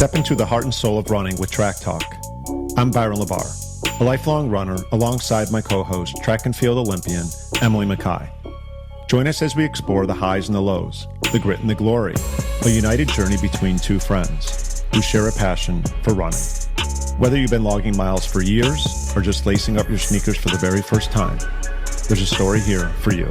Step into the heart and soul of running with Track Talk. I'm Byron LaBare, a lifelong runner alongside my co-host, track and field Olympian, Emily Mackay. Join us as we explore the highs and the lows, the grit and the glory, a united journey between two friends who share a passion for running. Whether you've been logging miles for years or just lacing up your sneakers for the very first time, there's a story here for you.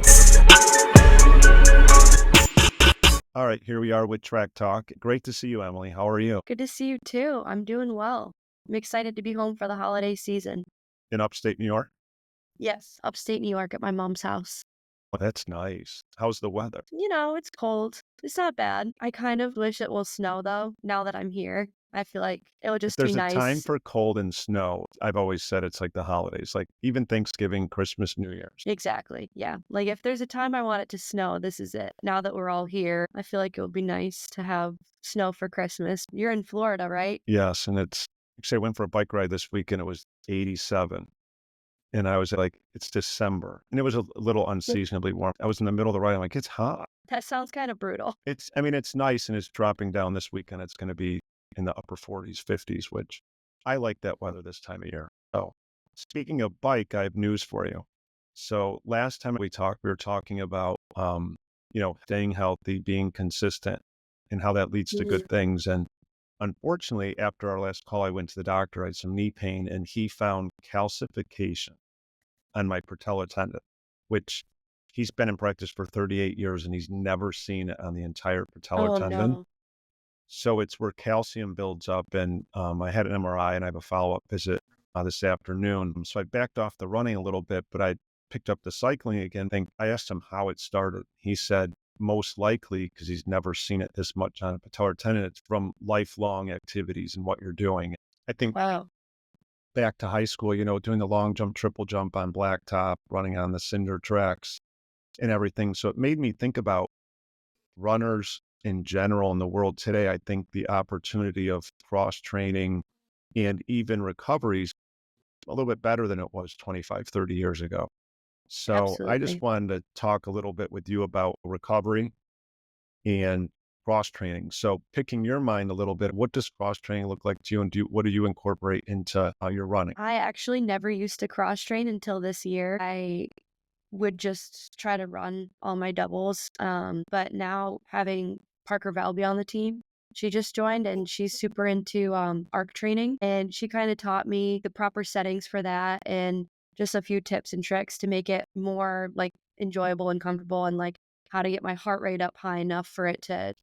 All right, here we are with Track Talk. Great to see you, Emily. How are you? Good to see you too. I'm doing well. I'm excited to be home for the holiday season. In upstate New York? Yes, upstate New York at my mom's house. Oh, that's nice. How's the weather? It's cold. It's not bad. I kind of wish it will snow though, now that I'm here. I feel like it would If just be there's a time nice. for cold and snow, I've always said it's like the holidays, like even Thanksgiving, Christmas, New Year's. Exactly. Yeah. Like if there's a time I want it to snow, this is it. Now that we're all here, I feel like it would be nice to have snow for Christmas. You're in Florida, right? Yes, and actually I went for a bike ride this week and it was 87. And I was like, it's December. And it was a little unseasonably warm. I was in the middle of the ride. I'm like, it's hot. That sounds kind of brutal. It's nice and it's dropping down this weekend. It's going to be in the upper 40s, 50s, which I like that weather this time of year. So speaking of bike, I have news for you. So last time we talked, we were talking about, staying healthy, being consistent and how that leads to good things. And unfortunately, after our last call, I went to the doctor. I had some knee pain and he found calcification on my patellar tendon, which he's been in practice for 38 years and he's never seen it on the entire patellar Oh tendon. no. So it's where calcium builds up. And I had an MRI and I have a follow-up visit this afternoon. So I backed off the running a little bit, but I picked up the cycling again. I asked him how it started. He said, most likely, because he's never seen it this much on a patellar tendon, it's from lifelong activities and what you're doing. I think Wow. back to high school, doing the long jump, triple jump on blacktop, running on the cinder tracks and everything. So it made me think about runners in general in the world today. I think the opportunity of cross training and even recoveries a little bit better than it was 25, 30 years ago. So I just Absolutely. wanted to talk a little bit with you about recovery and cross training. So picking your mind a little bit, what does cross training look like to you and what do you incorporate into your running? I actually never used to cross train until this year. I would just try to run all my doubles. But now having Parker Valby on the team, she just joined and she's super into arc training. And she kind of taught me the proper settings for that and just a few tips and tricks to make it more like enjoyable and comfortable and like how to get my heart rate up high enough for it to,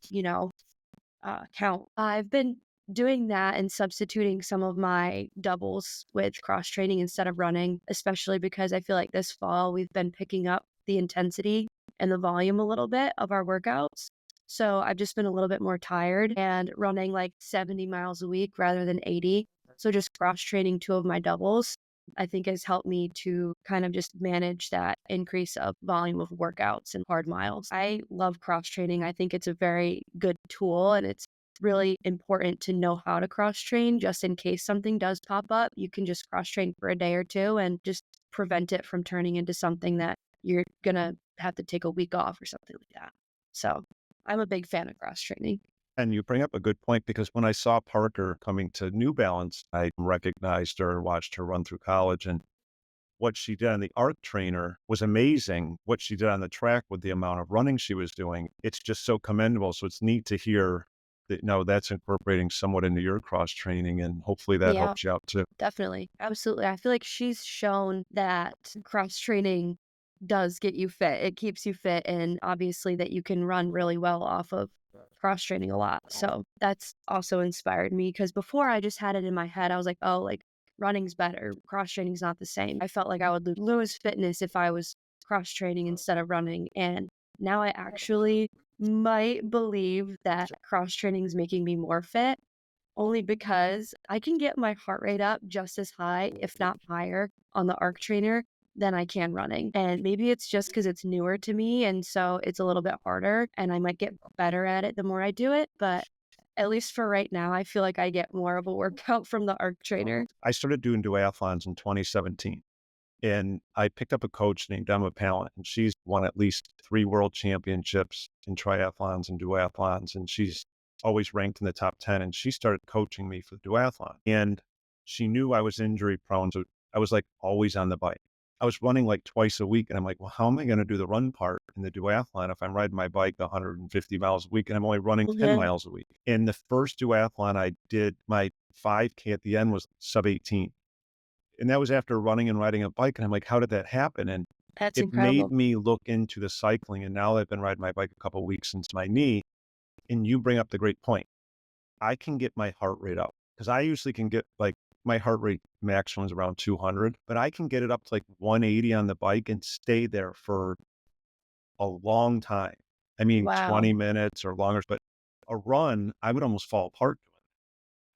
count. I've been doing that and substituting some of my doubles with cross training instead of running, especially because I feel like this fall we've been picking up the intensity and the volume a little bit of our workouts. So I've just been a little bit more tired and running like 70 miles a week rather than 80. So just cross training two of my doubles, I think has helped me to kind of just manage that increase of volume of workouts and hard miles. I love cross training. I think it's a very good tool and it's really important to know how to cross train just in case something does pop up. You can just cross train for a day or two and just prevent it from turning into something that you're going to have to take a week off or something like that. So I'm a big fan of cross training. And you bring up a good point because when I saw Parker coming to New Balance, I recognized her and watched her run through college. And what she did on the arc trainer was amazing. What she did on the track with the amount of running she was doing, it's just so commendable. So it's neat to hear that, that's incorporating somewhat into your cross training and hopefully that Yeah, helps you out too. definitely. Absolutely. I feel like she's shown that cross training does get you fit. It keeps you fit and obviously that you can run really well off of cross training a lot. So that's also inspired me because before I just had it in my head. I was like, oh, like running's better. Cross training's not the same. I felt like I would lose fitness if I was cross training instead of running. And now I actually might believe that cross training is making me more fit only because I can get my heart rate up just as high, if not higher, on the arc trainer than I can running. And maybe it's just because it's newer to me. And so it's a little bit harder and I might get better at it the more I do it. But at least for right now, I feel like I get more of a workout from the arc trainer. I started doing duathlons in 2017 and I picked up a coach named Emma Pallant and she's won at least 3 world championships in triathlons and duathlons. And she's always ranked in the top 10. And she started coaching me for the duathlon. And she knew I was injury prone. So I was like always on the bike. I was running like twice a week. And I'm like, well, how am I going to do the run part in the duathlon if I'm riding my bike 150 miles a week and I'm only running 10 Mhm. miles a week? In the first duathlon I did, my 5K at the end was sub 18. And that was after running and riding a bike. And I'm like, how did that happen? And That's it made incredible. me look into the cycling. And now I've been riding my bike a couple of weeks since my knee. And you bring up the great point. I can get my heart rate up because I usually can get like my heart rate maximum is around 200, but I can get it up to like 180 on the bike and stay there for a long time. I mean, Wow. 20 minutes or longer, but a run, I would almost fall apart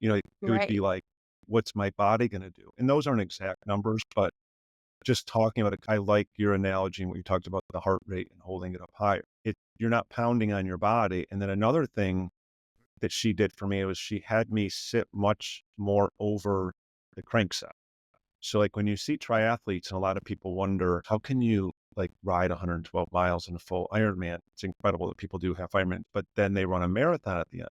doing it. It would be Right. like, what's my body going to do? And those aren't exact numbers, but just talking about it, I like your analogy and what you talked about the heart rate and holding it up higher. You're not pounding on your body. And then another thing that she did for me was she had me sit much more over the crankset. So like when you see triathletes and a lot of people wonder, how can you like ride 112 miles in a full Ironman? It's incredible that people do half Ironman, but then they run a marathon at the end.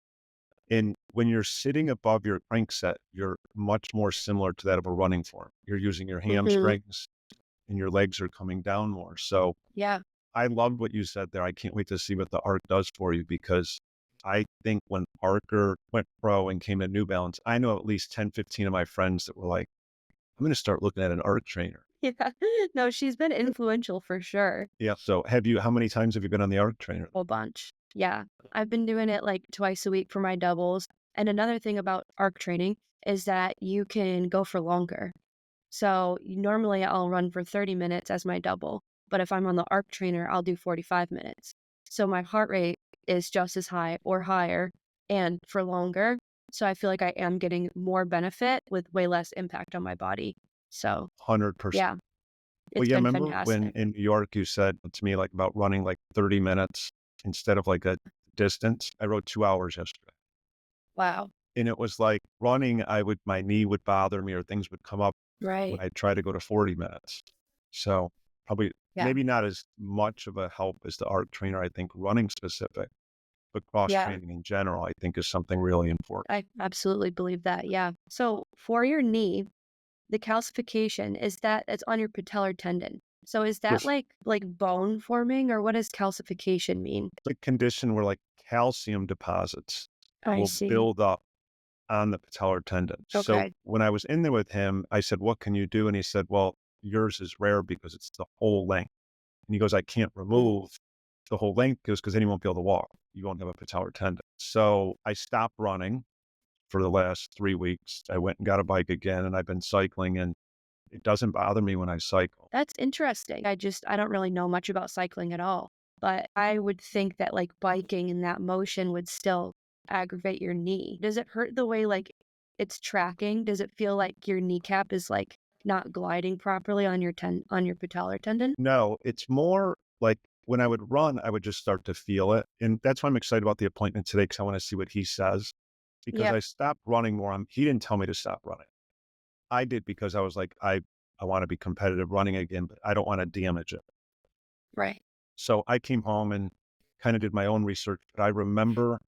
And when you're sitting above your crankset, you're much more similar to that of a running form. You're using your Mhm. hamstrings and your legs are coming down more. So Yeah. I loved what you said there. I can't wait to see what the ARC does for you because I think when Parker went pro and came to New Balance, I know at least 10, 15 of my friends that were like, I'm going to start looking at an ARC trainer. Yeah. No, she's been influential for sure. Yeah. So how many times have you been on the ARC trainer? Whole bunch. Yeah. I've been doing it like twice a week for my doubles. And another thing about arc training is that you can go for longer. So normally I'll run for 30 minutes as my double, but if I'm on the arc trainer, I'll do 45 minutes. So my heart rate is just as high or higher and for longer. So I feel like I am getting more benefit with way less impact on my body. So 100%. yeah, Well, it's yeah, been remember when fantastic. in New York you said to me like about running like 30 minutes instead of like a distance? I rode 2 hours yesterday. Wow. And it was like running, my knee would bother me or things would come up when Right. I try to go to 40 minutes. So probably Yeah. maybe not as much of a help as the art trainer, I think running specific, but cross Yeah. training in general, I think is something really important. I absolutely believe that. Yeah. So for your knee, the calcification is that it's on your patellar tendon. So is that There's like bone forming or what does calcification mean? a condition where like calcium deposits I will see. build up on the patellar tendon. So Okay. when I was in there with him, I said, what can you do? And he said, well, yours is rare because it's the whole length. And he goes, I can't Mm. remove the whole length because then you won't be able to walk. You won't have a patellar tendon. So I stopped running for the last 3 weeks. I went and got a bike again and I've been cycling and it doesn't bother me when I cycle. That's interesting. I don't really know much about cycling at all, but I would think that like biking and that motion would still aggravate your knee. Does it hurt the way like it's tracking? Does it feel like your kneecap is like not gliding properly on on your patellar tendon? No, it's more like when I would run, I would just start to feel it. And that's why I'm excited about the appointment today because I want to see what he says. Because Yep. I stopped running more. He didn't tell me to stop running. I did because I was like, I want to be competitive running again, but I don't want to damage it. Right. So I came home and kind of did my own research. But I remember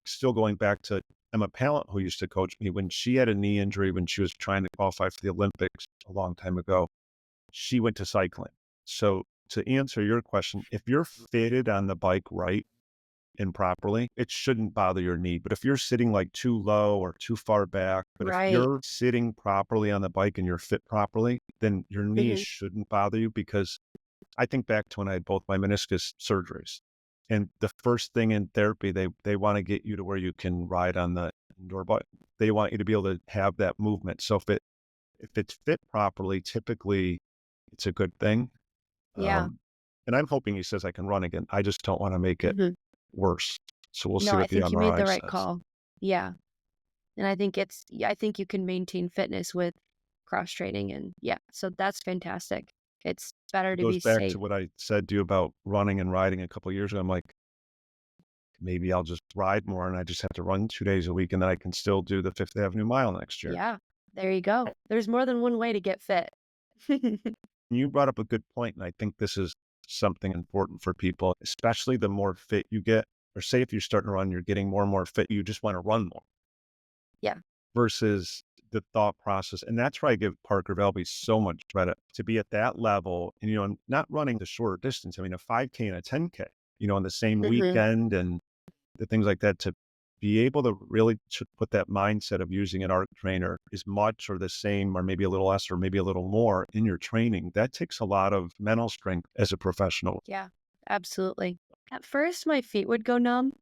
still going back to Emma Pallant, who used to coach me when she had a knee injury when she was trying to qualify for the Olympics a long time ago. She went to cycling. So to answer your question, if you're fitted on the bike right and properly, it shouldn't bother your knee. But if you're sitting like too low or too far back, but if Right. you're sitting properly on the bike and you're fit properly, then your knees Hmm. shouldn't bother you because I think back to when I had both my meniscus surgeries. And the first thing in therapy, they want to get you to where you can ride on the indoor bike. They want you to be able to have that movement. So if it's fit properly, typically it's a good thing. Yeah. Um, and I'm hoping he says I can run again. I just don't want to make it Hmm. worse. So we'll No, see I what the think you made MRI the right says. call. Yeah. And I think you can maintain fitness with cross training and yeah, so that's fantastic. It's better It to goes be back safe. to what I said to you about running and riding a couple of years ago. I'm like, maybe I'll just ride more and I just have to run 2 days a week and then I can still do the Fifth Avenue Mile next year. Yeah, there you go. There's more than one way to get fit. You brought up a good point, and I think this is something important for people, especially the more fit you get or say if you're starting to run, you're getting more and more fit, you just want to run more Yeah. versus the thought process. And that's why I give Parker Valby so much credit to be at that level and, and not running the shorter distance. I mean, a 5K and a 10K, on the same Hmm. weekend and the things like that, to be able to really put that mindset of using an arc trainer as much or the same, or maybe a little less, or maybe a little more in your training. That takes a lot of mental strength as a professional. Yeah, absolutely. At first, my feet would go numb.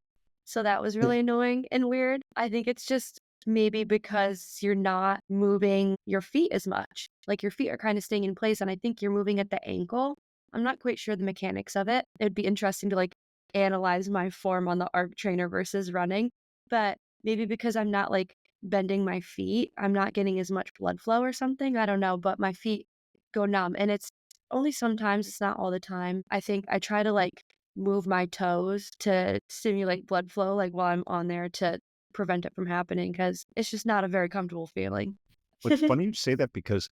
So that was really annoying and weird. I think it's just maybe because you're not moving your feet as much. Like your feet are kind of staying in place. And I think you're moving at the ankle. I'm not quite sure the mechanics of it. It'd be interesting to like analyze my form on the arc trainer versus running. But maybe because I'm not like bending my feet, I'm not getting as much blood flow or something. I don't know. But my feet go numb. And it's only sometimes, it's not all the time. I think I try to like move my toes to stimulate blood flow, like while I'm on there to prevent it from happening because it's just not a very comfortable feeling. It's funny you say that because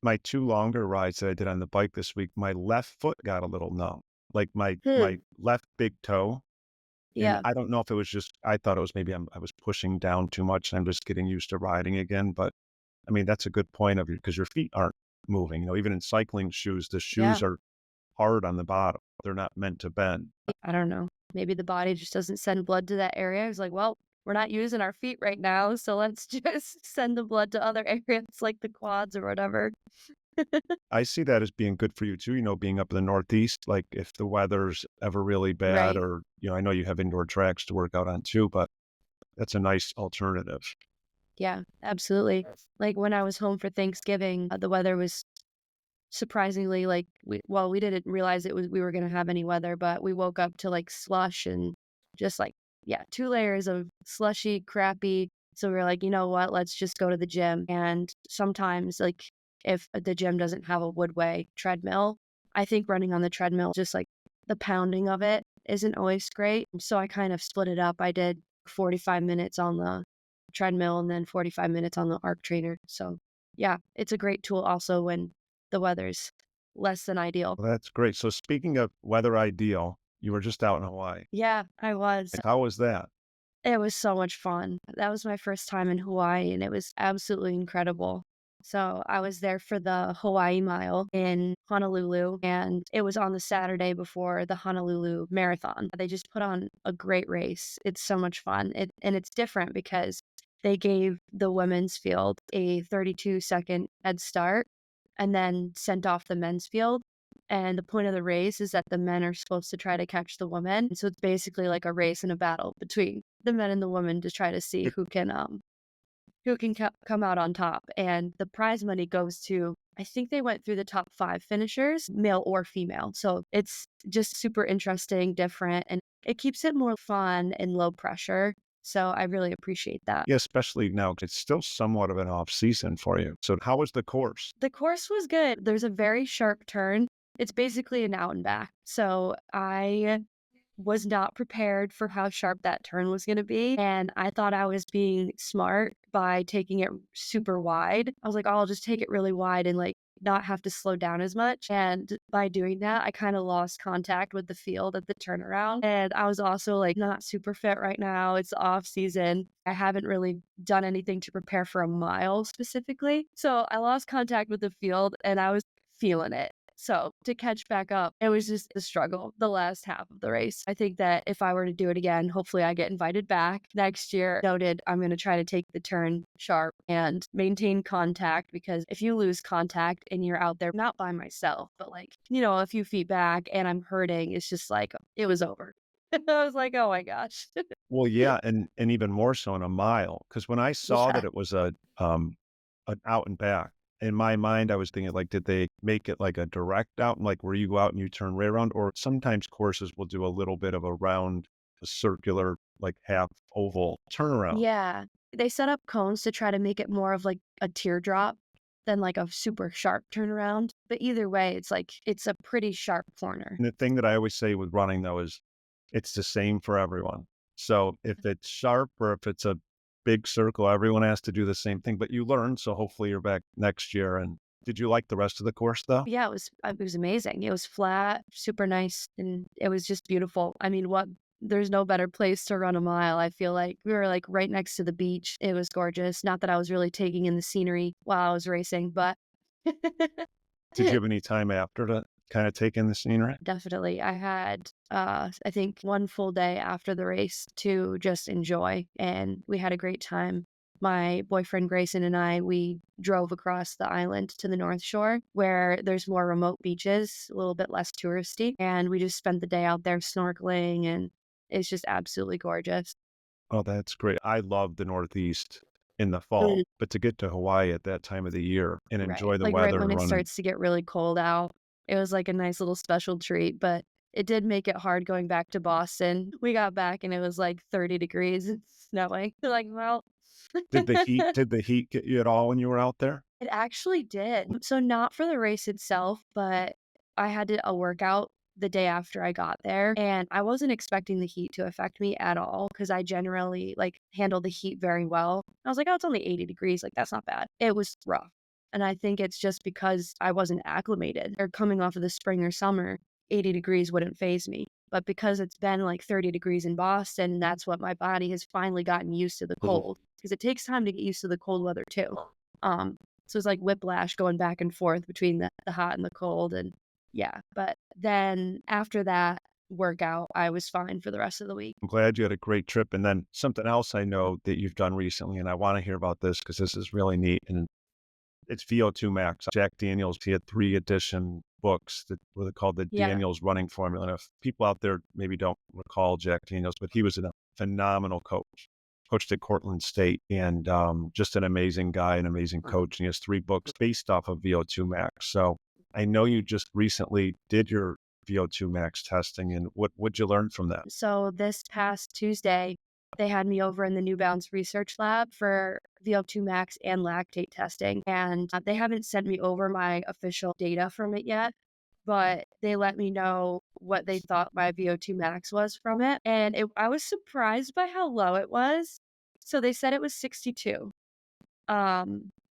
my 2 longer rides that I did on the bike this week, my left foot got a little numb, like my Hmm. left big toe. And Yeah. I don't know if it was just, I thought it was maybe I was pushing down too much and I'm just getting used to riding again. But I mean, that's a good point of you because your feet aren't moving. Even in cycling shoes, the Yeah. shoes are hard on the bottom. They're not meant to bend. I don't know. Maybe the body just doesn't send blood to that area. It's like, well, we're not using our feet right now, so let's just send the blood to other areas like the quads or whatever. I see that as being good for you too, being up in the Northeast, like if the weather's ever really bad Right. or, I know you have indoor tracks to work out on too, but that's a nice alternative. Yeah, absolutely. Like when I was home for Thanksgiving, the weather was surprisingly, like, we didn't realize we were gonna have any weather, but we woke up to, like, slush and just, like, yeah, 2 layers of slushy, crappy, so we were like, "You know what? Let's just go to the gym," and sometimes, like, if the gym doesn't have a Woodway treadmill, I think running on the treadmill, just, like, the pounding of it isn't always great, so I kind of split it up. I did 45 minutes on the treadmill and then 45 minutes on the arc trainer, so, yeah, it's a great tool also when the weather's less than ideal. Well, that's great. So speaking of weather ideal, you were just out in Hawaii. Yeah, I was. How was that? It was so much fun. That was my first time in Hawaii, and it was absolutely incredible. So I was there for the Hawaii Mile in Honolulu, and it was on the Saturday before the Honolulu Marathon. They just put on a great race. It's so much fun. And it's different because they gave the women's field a 32-second head start and then sent off the men's field. And the point of the race is that the men are supposed to try to catch the women. So it's basically like a race and a battle between the men and the women to try to see who can come out on top. And the prize money goes to, I think they went through the top 5 finishers, male or female. So it's just super interesting, different, and it keeps it more fun and low pressure. So I really appreciate that. Yeah, especially now, 'cause it's still somewhat of an off season for you. So how was the course? The course was good. There's a very sharp turn. It's basically an out and back. So I was not prepared for how sharp that turn was going to be. And I thought I was being smart by taking it super wide. I was like, oh, I'll just take it really wide and like not have to slow down as much. And by doing that, I kind of lost contact with the field at the turnaround. And I was also like not super fit right now. It's off season. I haven't really done anything to prepare for a mile specifically. So I lost contact with the field and I was feeling it. So to catch back up, it was just a struggle the last half of the race. I think that if I were to do it again, hopefully I get invited back next year. Noted, I'm going to try to take the turn sharp and maintain contact because if you lose contact and you're out there, not by myself, but like, a few feet back and I'm hurting, it's just like, it was over. I was like, oh my gosh. Well, yeah, and even more so in a mile, because when I saw Yeah. that it was an out and back, in my mind, I was thinking like, did they make it like a direct out, like where you go out and you turn right around? Or sometimes courses will do a little bit of a round, a circular, like half oval turnaround. Yeah. They set up cones to try to make it more of like a teardrop than like a super sharp turnaround. But either way, it's like it's a pretty sharp corner. And the thing that I always say with running though is it's the same for everyone. So if it's sharp or if it's a big circle, everyone has to do the same thing, but you learn. So hopefully you're back next year. And did you like the rest of the course though? Yeah, it was amazing. It was flat, super nice, and it was just beautiful. I mean, what there's no better place to run a mile. I feel like we were like right next to the beach. It was gorgeous. Not that I was really taking in the scenery while I was racing, but Did you have any time after to kind of take in the scenery? definitely. I had, I think, one full day after the race to just enjoy, and we had a great time. My boyfriend Grayson and I, we drove across the island to the North Shore where there's more remote beaches, a little bit less touristy, and we just spent the day out there snorkeling, and it's just absolutely gorgeous. Oh, that's great. I love the Northeast in the Mm, fall, but to get to Hawaii at that time of the year and right. enjoy the Like right weather when and it running. starts to get really cold out, it was like a nice little special treat, but it did make it hard going back to Boston. We got back and it was like 30 degrees and snowing. Like, well, Did the heat get you at all when you were out there? it actually did. So not for the race itself, but I had a workout the day after I got there, and I wasn't expecting the heat to affect me at all because I generally like handle the heat very well. I was like, oh, it's only 80 degrees. Like, that's not bad. It was rough. And I think it's just because I wasn't acclimated or coming off of the spring or summer, 80 degrees wouldn't phase me. But because it's been like 30 degrees in Boston, that's what my body has finally gotten used to the cold because it takes time to get used to the cold weather too. Um, so it's like whiplash going back and forth between the hot and the cold. And yeah, but then after that workout, I was fine for the rest of the week. I'm glad you had a great trip. And then something else I know that you've done recently, and I want to hear about this because this is really neat. And it's V02 Max. Jack Daniels, he had 3 edition books that were called the Yeah. Daniels Running Formula. And if people out there maybe don't recall Jack Daniels, but he was a phenomenal coach. Coached at Cortland State and just an amazing guy, an amazing coach. And he has 3 books based off of VO2 Max. So I know you just recently did your VO2 Max testing, and what'd you learn from that? So this past Tuesday, they had me over in the New Balance research lab for VO2 Max and lactate testing. And they haven't sent me over my official data from it yet, but they let me know what they thought my VO2 Max was from it. And I was surprised by how low it was. So they said it was 62,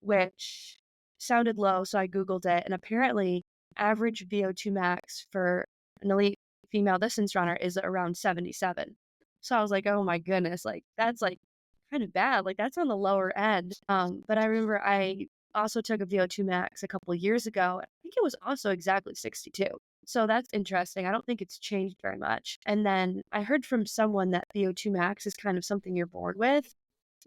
which sounded low. So I Googled it, and apparently, average VO2 max for an elite female distance runner is around 77. So I was like, oh my goodness, like that's like kind of bad. Like that's on the lower end. But I remember I also took a VO2 max a couple of years ago. I think it was also exactly 62. So that's interesting. I don't think it's changed very much. And then I heard from someone that VO2 max is kind of something you're born with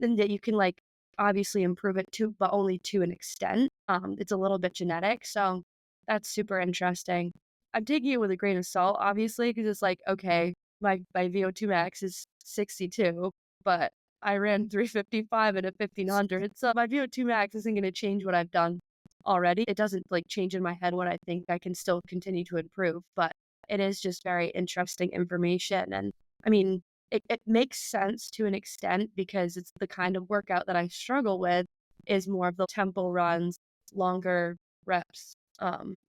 and that you can like obviously improve it to, but only to an extent. It's a little bit genetic. So that's super interesting. I'm taking it with a grain of salt, obviously, because it's like, okay, my VO2 max is 62, but I ran 355 and a 1500. So my VO2 max isn't going to change what I've done already. It doesn't like change in my head what I think I can still continue to improve, but it is just very interesting information. And I mean, it makes sense to an extent because it's the kind of workout that I struggle with is more of the tempo runs, longer reps.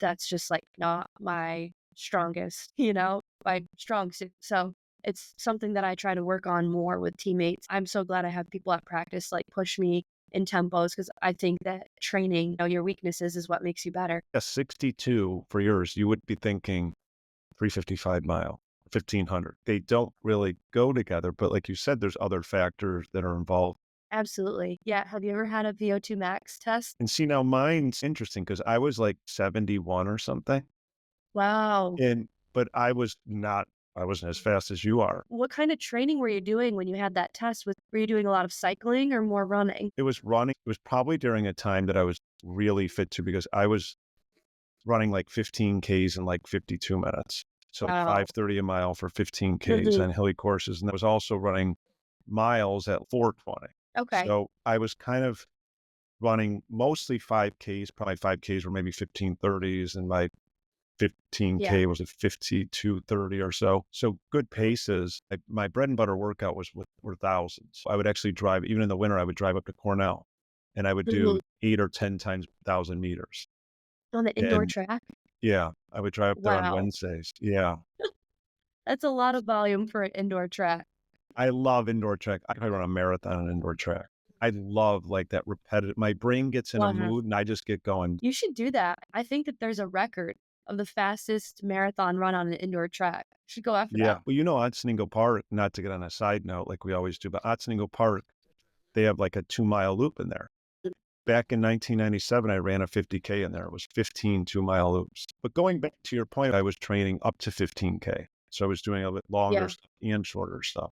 That's just like not my strongest, my strong suit. So it's something that I try to work on more with teammates. I'm so glad I have people at practice like push me in tempos because I think that training, your weaknesses is what makes you better. A 62 for yours, you would be thinking 355 mile, 1500. They don't really go together, but like you said, there's other factors that are involved. Absolutely. Yeah. Have you ever had a VO2 max test? And see, now mine's interesting because I was like 71 or something. Wow. But I wasn't as fast as you are. What kind of training were you doing when you had that test? Were you doing a lot of cycling or more running? It was running. It was probably during a time that I was really fit to because I was running like 15 Ks in like 52 minutes. So like Wow. 5:30 a mile for 15 Ks Mhm. on hilly courses. And I was also running miles at 4:20. Okay. So I was kind of running mostly 5Ks, probably 5Ks were maybe 15:30s, and my Yeah. 15K was at 52:30 or so. So good paces. My bread and butter workout were thousands. I would actually drive, even in the winter, I would drive up to Cornell and I would Mhm. do 8 or 10 times 1,000 meters. On the indoor And track? yeah, I would drive up there on Wow. Wednesdays. Yeah. That's a lot of volume for an indoor track. I love indoor track. I could run a marathon on indoor track. I love like that repetitive. My brain gets in a Wow. mood and I just get going. You should do that. I think that there's a record of the fastest marathon run on an indoor track. Should go after Yeah. that. Well, Otsiningo Park, not to get on a side note like we always do, but Otsiningo Park, they have like a 2-mile loop in there. Back in 1997, I ran a 50K in there. It was 15 2-mile loops. But going back to your point, I was training up to 15K. So I was doing a bit longer Yeah, stuff and shorter stuff.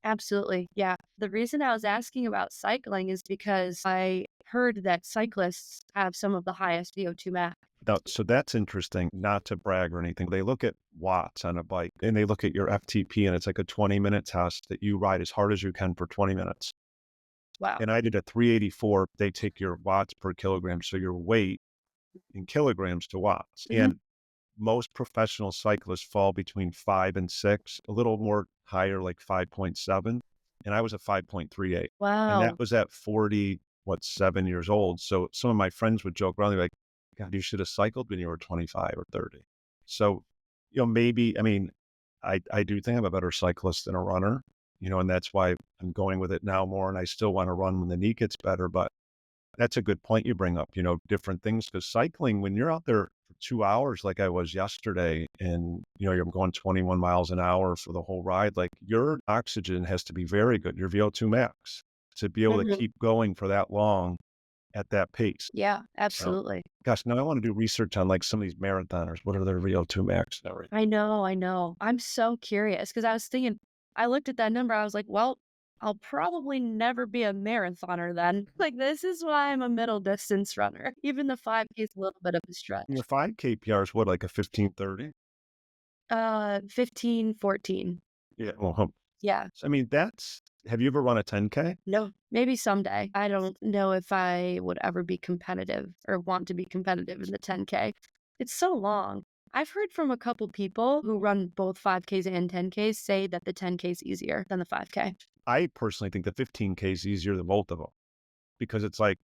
absolutely. Yeah. The reason I was asking about cycling is because I heard that cyclists have some of the highest VO2 max. Now, so that's interesting, not to brag or anything. They look at watts on a bike and they look at your FTP, and it's like a 20-minute test that you ride as hard as you can for 20 minutes. Wow. And I did a 384. They take your watts per kilogram. So your weight in kilograms to watts. Mhm. And most professional cyclists fall between 5 and 6, a little more higher, like 5.7. And I was at 5.38. And that Wow. was at 7 years old. So some of my friends would joke around, they're like, God, you should have cycled when you were 25 or 30. So, maybe, I mean, I do think I'm a better cyclist than a runner, and that's why I'm going with it now more. And I still want to run when the knee gets better. But that's a good point you bring up, different things. Because cycling, when you're out there for 2 hours, like I was yesterday, and, you're going 21 miles an hour for the whole ride, like your oxygen has to be very good, your VO2 max, to be able to Mhm. keep going for that long at that pace. Yeah, So, absolutely. gosh, now I want to do research on like some of these marathoners. What are their VO2 max and everything? I know, I know. I'm so curious because I was thinking, I looked at that number, I was like, well, I'll probably never be a marathoner then. Like, this is why I'm a middle distance runner. Even the 5K is a little bit of a Your stretch. 5K PR is what, like a 15:30? 15, 14. Yeah. Well, Yeah. I mean, have you ever run a 10K? No, maybe someday. I don't know if I would ever be competitive or want to be competitive in the 10K. It's so long. I've heard from a couple people who run both 5Ks and 10Ks say that the 10K is easier than the 5K. I personally think the 15K is easier than both of them because it's like,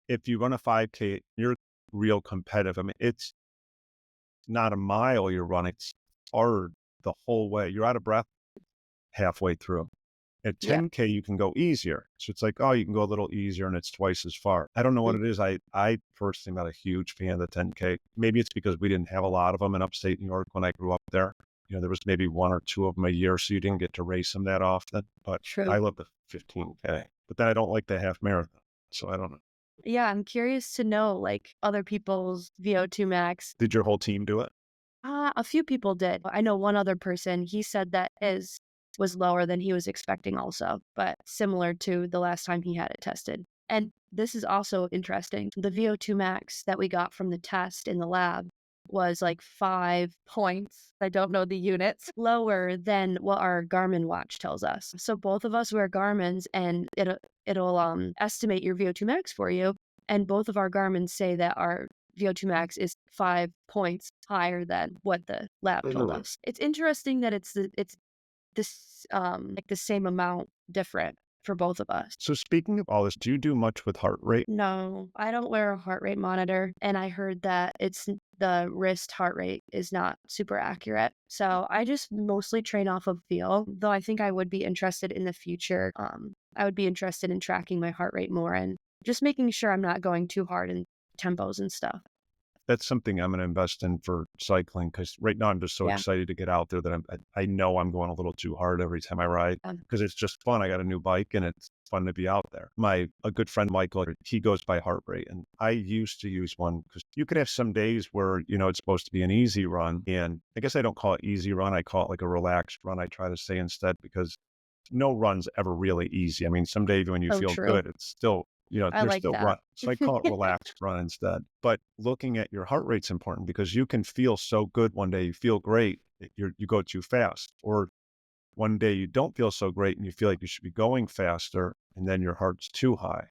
if you run a 5K, you're real competitive. I mean, it's not a mile you're running, it's hard the whole way. You're out of breath halfway through. At Yeah, 10K, you can go easier. So it's like, oh, you can go a little easier and it's twice as far. I don't know what mm, it is. I personally am not a huge fan of the 10K. Maybe it's because we didn't have a lot of them in upstate New York when I grew up there. There was maybe one or two of them a year, so you didn't get to race them that often. But I true. love the 15K. But then I don't like the half marathon. So I don't know. Yeah, I'm curious to know like other people's VO2 max. Did your whole team do it? A few people did. I know one other person, he said that his was lower than he was expecting also, but similar to the last time he had it tested. And this is also interesting. The VO2 max that we got from the test in the lab was like 5 points. I don't know the units, lower than what our Garmin watch tells us. So both of us wear Garmin's and it'll estimate your VO2 max for you. And both of our Garmin's say that our VO2 max is 5 points higher than what the lab told Mhm. us. It's interesting that it's this like the same amount different for both of us. So speaking of all this, do you do much with heart rate? No, I don't wear a heart rate monitor, and I heard that the wrist heart rate is not super accurate. So I just mostly train off of feel, though I think I would be interested in the future. I would be interested in tracking my heart rate more and just making sure I'm not going too hard in tempos and stuff. That's something I'm going to invest in for cycling because right now I'm just so Yeah. excited to get out there that I know I'm going a little too hard every time I ride because it's just fun. I got a new bike and it's fun to be out there. A good friend Michael, he goes by heart rate, and I used to use one because you could have some days where it's supposed to be an easy run, and I guess I don't call it easy run. I call it like a relaxed run. I try to say instead because no run's ever really easy. I mean, some days when you So feel true. good, it's still, I you're like still that. run. So I call it relaxed run instead. But looking at your heart rate's important because you can feel so good one day, you feel great, you go too fast. Or one day you don't feel so great and you feel like you should be going faster and then your heart's too high.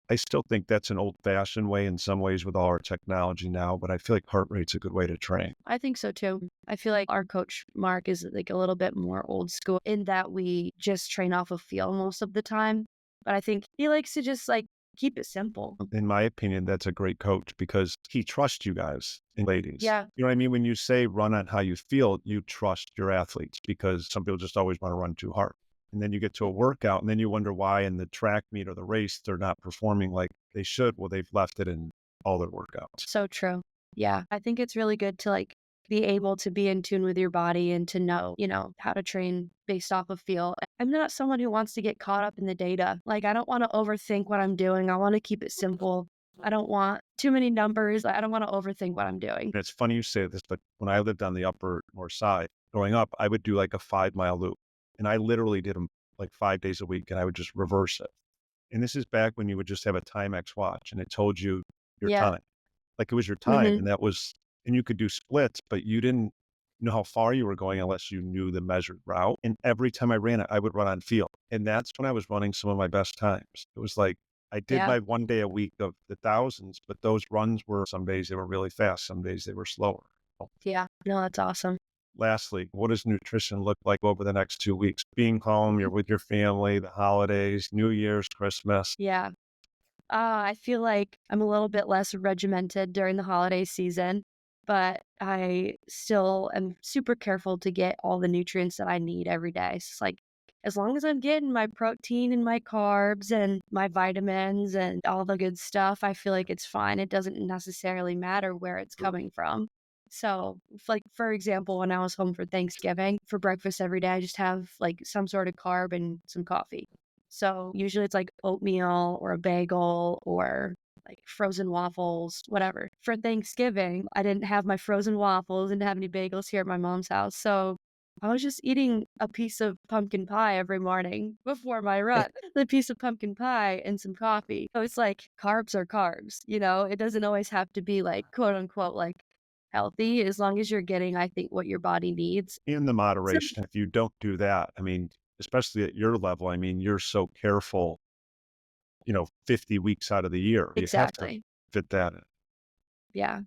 I still think that's an old fashioned way in some ways with all our technology now, but I feel like heart rate's a good way to train. I think so too. I feel like our coach Mark is like a little bit more old school in that we just train off of feel most of the time. But I think he likes to just like keep it simple. In my opinion, that's a great coach because he trusts you guys and ladies. Yeah, You know what I mean? When you say run on how you feel, you trust your athletes because some people just always want to run too hard. And then you get to a workout and then you wonder why in the track meet or the race, they're not performing like they should. Well, they've left it in all their workouts. so true. Yeah, I think it's really good to like be able to be in tune with your body and to know, how to train based off of feel. I'm not someone who wants to get caught up in the data. Like, I don't want to overthink what I'm doing. I want to keep it simple. I don't want too many numbers. I don't want to overthink what I'm doing. And it's funny you say this, but when I lived on the Upper North Side growing up, I would do like a 5 mile loop. And I literally did them like 5 days a week and I would just reverse it. And this is back when you would just have a Timex watch and it told you your Yeah. time. Like it was your time. Hmm. And you could do splits, but you didn't know how far you were going unless you knew the measured route. And every time I ran it, I would run on field. And that's when I was running some of my best times. It was like, I did Yeah. my 1 day a week of the thousands, but those runs were some days they were really fast, some days they were slower. Yeah. No, that's awesome. Lastly, what does nutrition look like over the next 2 weeks? Being home, you're with your family, the holidays, New Year's, Christmas. Yeah. I feel like I'm a little bit less regimented during the holiday season, but I still am super careful to get all the nutrients that I need every day. It's just like, as long as I'm getting my protein and my carbs and my vitamins and all the good stuff, I feel like it's fine. It doesn't necessarily matter where it's coming from. So, like, for example, when I was home for Thanksgiving, for breakfast every day, I just have like some sort of carb and some coffee. So usually it's like oatmeal or a bagel or like frozen waffles, whatever. For Thanksgiving, I didn't have my frozen waffles, didn't have any bagels here at my mom's house. So I was just eating a piece of pumpkin pie every morning before my run, the piece of pumpkin pie and some coffee. So it's like carbs are carbs, it doesn't always have to be like quote unquote like healthy as long as you're getting, I think, what your body needs. In the So moderation, if you don't do that, I mean, especially at your level, I mean, you're so careful, 50 weeks out of the year. You have to exactly. fit that in. Yeah.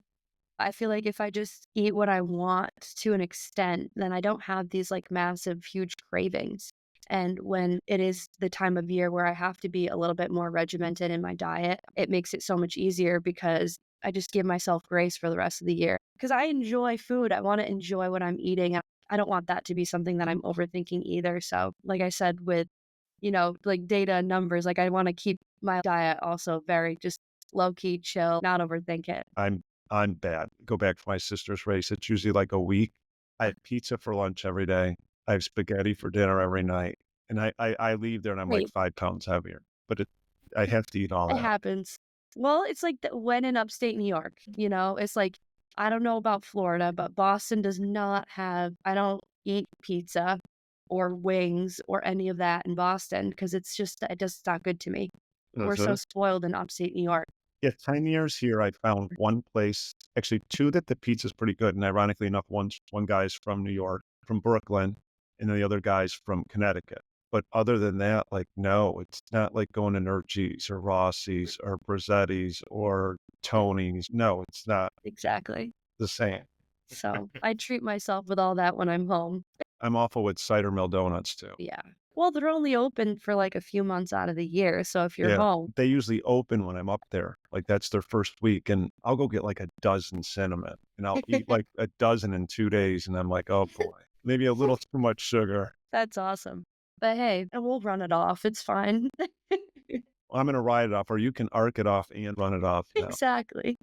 I feel like if I just eat what I want to an extent, then I don't have these like massive, huge cravings. And when it is the time of year where I have to be a little bit more regimented in my diet, it makes it so much easier because I just give myself grace for the rest of the year. Because I enjoy food. I want to enjoy what I'm eating. And I don't want that to be something that I'm overthinking either. So, like I said, with, like data and numbers, like I want to keep my diet also very just low key, chill, not overthink it. I'm bad. Go back to my sister's race. It's usually like a week. I have pizza for lunch every day. I have spaghetti for dinner every night. And I leave there and I'm like Wait. 5 pounds heavier. But I have to eat all It that. happens. Well, it's like when in upstate New York, it's like, I don't know about Florida, but Boston does not have, I don't eat pizza or wings or any of that in Boston because it just not good to me. We're so Mhm. spoiled in upstate New York. Yeah, 10 years here, I found one place, actually two that the pizza's pretty good. And ironically enough, one guy's from New York, from Brooklyn, and then the other guy's from Connecticut. But other than that, like, no, it's not like going to Nurgi's or Rossi's or Brazzetti's or Tony's. No, it's not Exactly. the same. So I treat myself with all that when I'm home. I'm awful with cider mill donuts too. Yeah. Well, they're only open for like a few months out of the year. So if you're Yeah, home, they usually open when I'm up there. Like that's their first week, and I'll go get like a dozen cinnamon, and I'll eat like a dozen in 2 days, and I'm like, oh boy, maybe a little too much sugar. that's awesome. But hey, we'll run it off. It's fine. I'm gonna ride it off, or you can arc it off and run it off. Exactly.